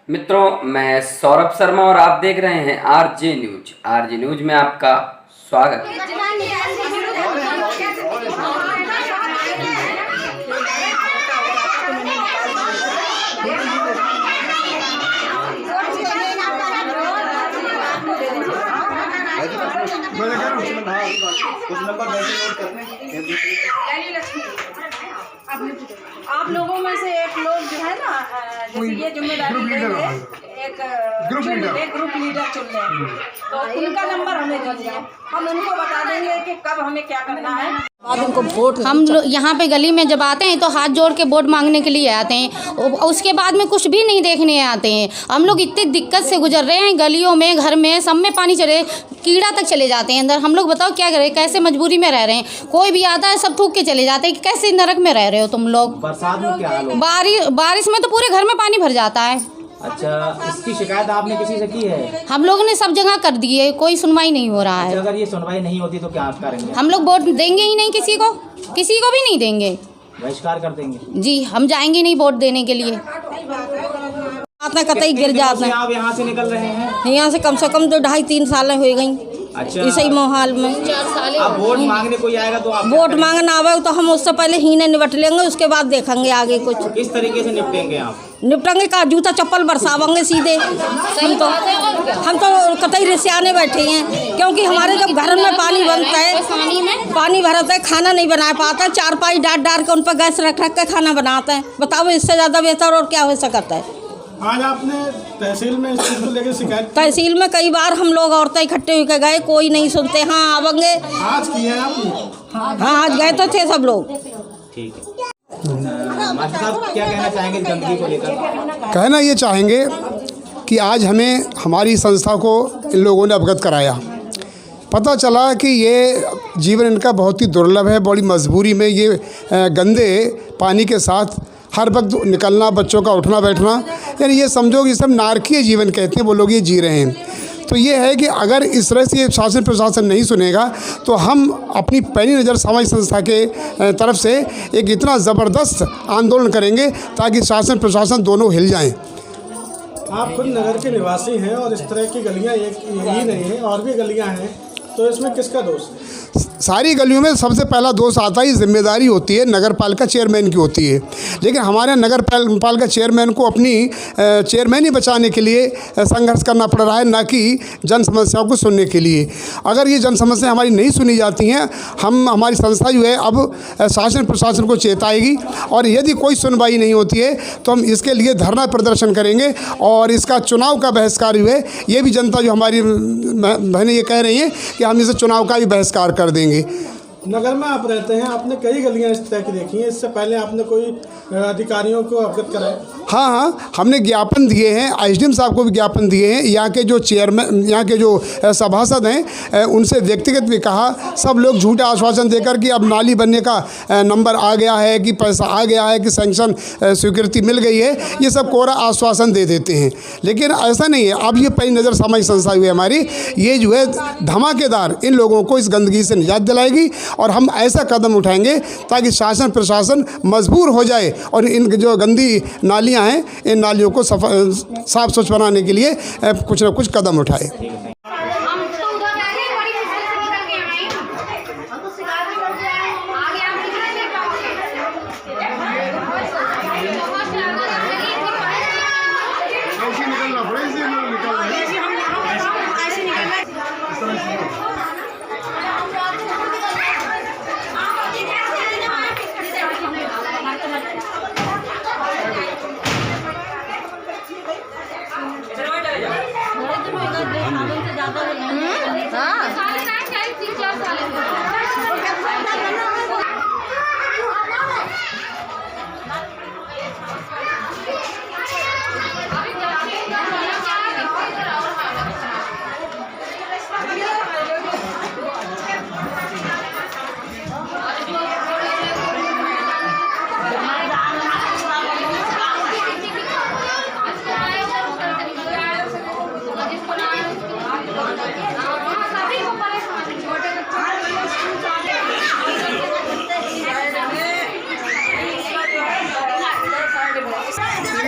मित्रों, मैं सौरभ शर्मा और आप देख रहे हैं आरजे न्यूज। आरजे न्यूज में आपका स्वागत है। आप लोगों में से एक लोग जो है ना, जैसे ये जिम्मेदारी लेंगे, एक ग्रुप लीडर चुन लें, तो उनका नंबर हमें दीजिए, हम उनको बता देंगे कि कब हमें क्या करना है। उनको वोट हम यहाँ पे गली में जब आते हैं तो हाथ जोड़ के वोट मांगने के लिए आते हैं, उसके बाद में कुछ भी नहीं देखने आते हैं। हम लोग इतनी दिक्कत से गुजर रहे हैं, गलियों में, घर में, सब में पानी चले, कीड़ा तक चले जाते हैं अंदर। हम लोग बताओ क्या करें, कैसे मजबूरी में रह रहे हैं। कोई भी आता है सब थूक के चले जाते हैं कि कैसे नरक में रह रहे हो तुम लोग। बरसात में क्या हाल हो? बारिश में तो पूरे घर में पानी भर जाता है। अच्छा, इसकी शिकायत आपने किसी से की है? हम लोगों ने सब जगह कर दी है, कोई सुनवाई नहीं हो रहा है। अगर ये सुनवाई नहीं होती तो क्या करेंगे? हम लोग वोट देंगे ही नहीं, किसी को भी नहीं देंगे, बहिष्कार कर देंगे। जी, हम जाएंगे नहीं वोट देने के लिए। कतई गिर जाते हैं। आप यहाँ से निकल रहे हैं? यहाँ से कम तो 2.5-3 साल हो गई। अच्छा, इसी माहौल में अब वोट मांगने कोई आएगा तो आप वोट मांगना आवे तो हम उससे पहले ही ने निपट लेंगे, उसके बाद देखेंगे आगे कुछ। किस तरीके से निपटेंगे आप? निपटेंगे का जूता चप्पल बरसावेंगे सीधे। हम तो कतई रिसियाने बैठे हैं, क्योंकि हमारे जब घर में पानी बनता है, पानी भरता है, खाना नहीं बना पाता, चारपाई डाल के उन पर गैस रख के खाना बनाते हैं। बताओ इससे ज़्यादा बेहतर और क्या हो सकता है। आज आपने तहसील में इस चीज़ को लेकर शिकायत? तहसील में कई बार हम लोग औरतें इकट्ठे होकर गए, कोई नहीं सुनते। हाँ आवेंगे। आज की है आपने? हाँ आज गए तो थे सब लोग। ठीक है, मास्टर साहब क्या कहना चाहेंगे गंदगी को लेकर? कहना ये चाहेंगे कि आज हमें हमारी संस्था को इन लोगों ने अवगत कराया। पता चला कि ये जीवन इनका बहुत ही दुर्लभ है, बड़ी मजबूरी में ये गंदे पानी के साथ हर वक्त निकलना, बच्चों का उठना बैठना, यानी ये समझो कि सब नारकीय जीवन कहते हैं वो लोग ये जी रहे हैं। तो ये है कि अगर इस तरह से शासन प्रशासन नहीं सुनेगा तो हम अपनी पैनी नज़र सामाजिक संस्था के तरफ से एक इतना ज़बरदस्त आंदोलन करेंगे ताकि शासन प्रशासन दोनों हिल जाएं। आप खुद नगर के निवासी हैं और इस तरह की गलियां यही नहीं हैं, और भी गलियां हैं, तो इसमें किसका दोष है? सारी गलियों में सबसे पहला दोष आता है, जिम्मेदारी होती है नगर पालिका चेयरमैन की होती है। लेकिन हमारे नगर पालिका चेयरमैन को अपनी चेयरमैन ही बचाने के लिए संघर्ष करना पड़ रहा है, ना कि जन समस्याओं को सुनने के लिए। अगर ये जन समस्या हमारी नहीं सुनी जाती हैं, हमारी संस्था जो है अब शासन प्रशासन को चेताएगी, और यदि कोई सुनवाई नहीं होती है तो हम इसके लिए धरना प्रदर्शन करेंगे और इसका चुनाव का बहिष्कार जो है, ये भी जनता जो हमारी बहनें ये कह रही हैं कि हम इसे चुनाव का भी बहिष्कार कर देंगे। नगर में आप रहते हैं, आपने कई गलियां इस तरह की देखी हैं, इससे पहले आपने कोई अधिकारियों को अवगत कराया? हाँ, हमने ज्ञापन दिए हैं, एसडीएम साहब को भी ज्ञापन दिए हैं। यहाँ के जो चेयरमैन, यहाँ के जो सभासद हैं, उनसे व्यक्तिगत भी कहा। सब लोग झूठा आश्वासन देकर कि अब नाली बनने का नंबर आ गया है, कि पैसा आ गया है, कि सैंक्शन स्वीकृति मिल गई है, ये सब कोरा आश्वासन दे देते हैं। लेकिन ऐसा नहीं है। अब ये पैनी नज़र सामाजिक संस्था हुई हमारी, ये जो है धमाकेदार इन लोगों को इस गंदगी से निजात दिलाएगी, और हम ऐसा कदम उठाएंगे ताकि शासन प्रशासन मजबूर हो जाए और इन जो गंदी नालियां हैं, इन नालियों को साफ स्वच्छ बनाने के लिए कुछ न कुछ कदम उठाए।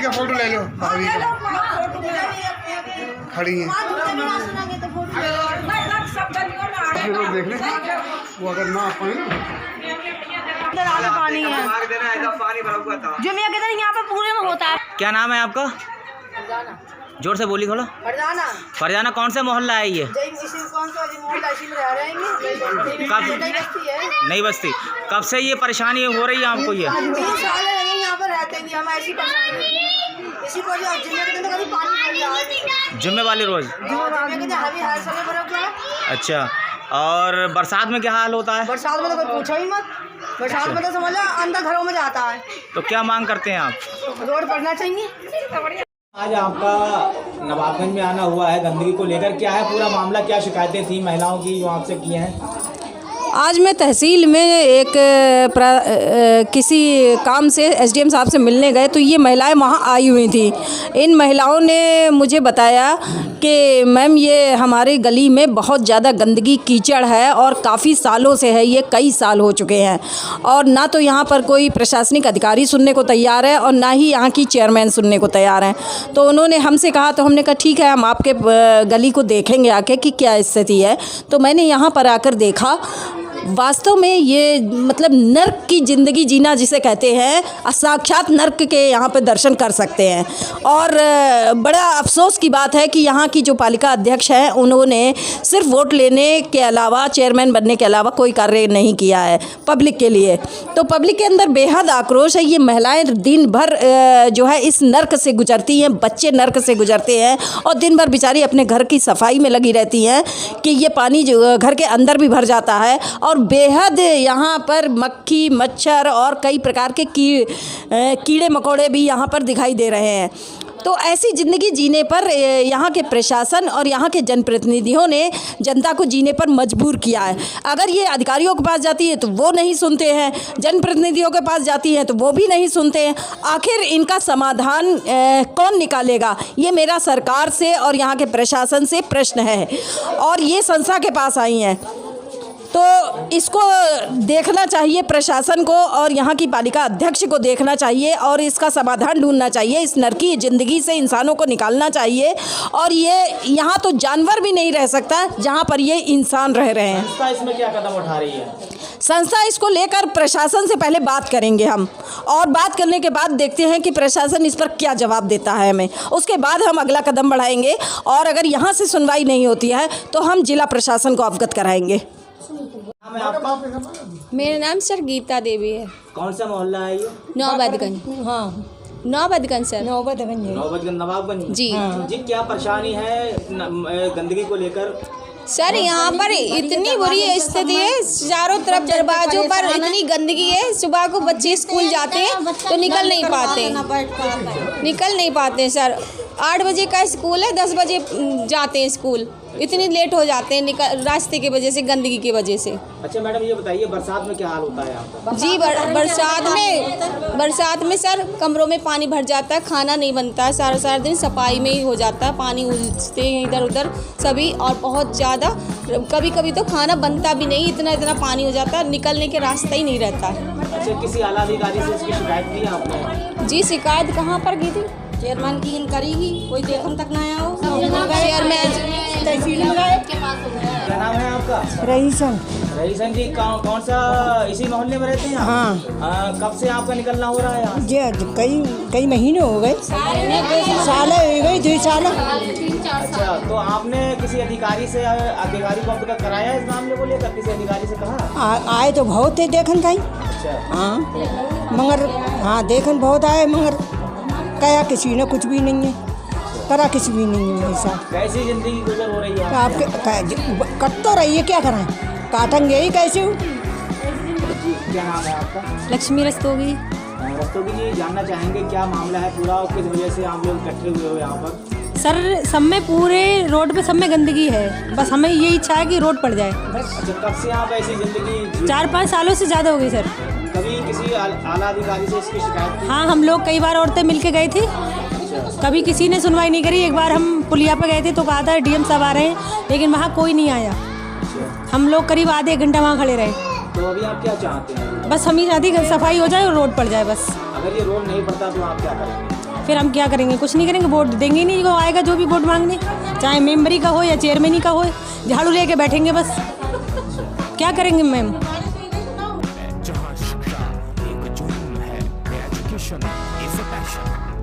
फोटो ले लो। खड़ी हैं ये लोग देख लें, वो अगर ना आ पाए पानी है जो मैं कहता यहाँ पे पूरे में होता है। क्या नाम है आपका? जोर से बोली थोड़ा। फरजाना फरजाना, कौन सा मोहल्ला है ये? कौन सा मोहल्ला इसी में रह रहे हैं। नई बस्ती। कब से ये परेशानी हो रही है आपको? ये 3 साल है यहाँ पर रहते हैं हम ऐसी परेशानी। इसी को जो जिम्मे के दिन कभी पानी भर जाए, जुम्मे वाले रोज। हर समय बर्फ है। अच्छा, और बरसात में क्या हाल होता है? बरसात में तो कोई पूछो ही मत। बरसात में तो समझ लो अंदर घरों में जाता है। तो क्या मांग करते हैं आप? रोड पड़ना चाहिए। आज आपका नवाबगंज में आना हुआ है गंदगी को लेकर, क्या है पूरा मामला? क्या शिकायतें थी महिलाओं की जो आपसे की हैं? आज मैं तहसील में एक किसी काम से एसडीएम साहब से मिलने गए तो ये महिलाएं वहाँ आई हुई थी। इन महिलाओं ने मुझे बताया कि मैम ये हमारे गली में बहुत ज़्यादा गंदगी कीचड़ है और काफ़ी सालों से है, ये कई साल हो चुके हैं और ना तो यहाँ पर कोई प्रशासनिक अधिकारी सुनने को तैयार है और ना ही यहाँ की चेयरमैन सुनने को तैयार हैं। तो उन्होंने हमसे कहा, तो हमने कहा ठीक है हम आपके गली को देखेंगे आके कि क्या स्थिति है। तो मैंने यहाँ पर आकर देखा, वास्तव में ये मतलब नर्क की ज़िंदगी जीना जिसे कहते हैं, साक्षात नर्क के यहाँ पे दर्शन कर सकते हैं। और बड़ा अफसोस की बात है कि यहाँ की जो पालिका अध्यक्ष हैं उन्होंने सिर्फ वोट लेने के अलावा, चेयरमैन बनने के अलावा कोई कार्य नहीं किया है पब्लिक के लिए। तो पब्लिक के अंदर बेहद आक्रोश है। ये महिलाएं दिन भर जो है इस नर्क से गुजरती हैं, बच्चे नर्क से गुजरते हैं और दिन भर बेचारी अपने घर की सफाई में लगी रहती हैं कि ये पानी जो घर के अंदर भी भर जाता है और बेहद यहाँ पर मक्खी, मच्छर और कई प्रकार के कीड़े मकोड़े भी यहाँ पर दिखाई दे रहे हैं। तो ऐसी ज़िंदगी जीने पर यहाँ के प्रशासन और यहाँ के जनप्रतिनिधियों ने जनता को जीने पर मजबूर किया है। अगर ये अधिकारियों के पास जाती है तो वो नहीं सुनते हैं, जनप्रतिनिधियों के पास जाती है तो वो भी नहीं सुनते हैं। आखिर इनका समाधान कौन निकालेगा? ये मेरा सरकार से और यहाँ के प्रशासन से प्रश्न है। और ये संस्था के पास आई हैं तो इसको देखना चाहिए प्रशासन को और यहाँ की पालिका अध्यक्ष को देखना चाहिए और इसका समाधान ढूंढना चाहिए। इस नरकी ज़िंदगी से इंसानों को निकालना चाहिए। और ये यहाँ तो जानवर भी नहीं रह सकता जहाँ पर ये इंसान रह रहे हैं। संस्था इसमें क्या कदम उठा रही है? संस्था इसको लेकर प्रशासन से पहले बात करेंगे हम, और बात करने के बाद देखते हैं कि प्रशासन इस पर क्या जवाब देता है हमें। उसके बाद हम अगला कदम बढ़ाएंगे और अगर यहाँ से सुनवाई नहीं होती है तो हम जिला प्रशासन को अवगत कराएंगे। मेरा नाम सर गीता देवी है। कौन सा मोहल्ला है ये? नौबतगंज। हाँ, नौबतगंज सर। नौबतगंज नवाबगंज जी। जी, क्या परेशानी है गंदगी को लेकर? सर यहाँ पर इतनी बुरी स्थिति है, चारों तरफ दरवाजों पर इतनी गंदगी है। सुबह को बच्चे स्कूल जाते हैं तो निकल नहीं पाते सर। 8 बजे का स्कूल है, 10 बजे जाते हैं स्कूल। इतनी लेट हो जाते हैं रास्ते की वजह से, गंदगी की वजह से। अच्छा मैडम, ये बताइए बरसात में क्या हाल होता है यहाँ पर? जी बरसात में सर कमरों में पानी भर जाता है, खाना नहीं बनता है, सारा दिन सफाई में ही हो जाता है, पानी उलझते हैं इधर उधर सभी। और बहुत ज़्यादा कभी तो खाना बनता भी नहीं, इतना पानी हो जाता है, निकलने के रास्ता ही नहीं रहता है। अच्छा, किसी आला अधिकारी से इसकी शिकायत की आपने? जी, शिकायत कहाँ पर की थी? चेयरमैन की करेगी, कोई देखने तक ना आया हो। क्या नाम है आपका? रईसन जी, कौन सा इसी मोहल्ले में रहते हैं? हाँ। कब से आपका निकलना हो रहा है यहाँ? जी कई महीने हो गए, साल हो गए, 2 साल। अच्छा, तो आपने किसी अधिकारी को अवगत कराया इस मामले को लेकर? किसी अधिकारी से कहा? आए तो बहुत थे देखन कहीं। अच्छा। हाँ, मगर हाँ देखन बहुत आए, मगर कया किसी ने कुछ भी नहीं है, करा किसी भी नहीं है। ऐसा कैसी जिंदगी गुजर हो रही है आपके? कट तो रही है, क्या करें, काटेंगे ही कैसे हो। क्या नाम है आपका? लक्ष्मी रस्तोगी। रस्तोगी जी, जानना चाहेंगे क्या मामला है पूरा और किस वजह से आप लोग इकट्ठे हुए हो यहाँ पर? सर सब में पूरे रोड पे सब में गंदगी है, बस हमें ये इच्छा है कि रोड पड़ जाए। अच्छा, कब से आप ऐसी जिंदगी? 4-5 सालों से ज़्यादा हो गई सर। कभी किसी आला अधिकारी से इसकी शिकायत की? हाँ, हम लोग कई बार औरतें मिल के गए थे, कभी किसी ने सुनवाई नहीं करी। एक बार हम पुलिया पे गए थे तो कहा था डीएम साहब आ रहे हैं, लेकिन वहाँ कोई नहीं आया। हम लोग करीब आधे 1 घंटा वहाँ खड़े रहे। तो अभी आप क्या चाहते हैं? बस हम ही चाहते हैं सफाई हो जाए और रोड पड़ जाए बस। अगर ये रोड नहीं पड़ता तो आप क्या करेंगे? फिर हम क्या करेंगे? कुछ नहीं करेंगे, वोट देंगे ही नहीं। जो आएगा जो भी वोट मांगने, चाहे मेम्बरी का हो या चेयरमैनी का हो, झाड़ू लेके बैठेंगे बस। क्या करेंगे मैम? जहाँ शिक्षा एक जुनून है, एजुकेशन इज अ पैशन।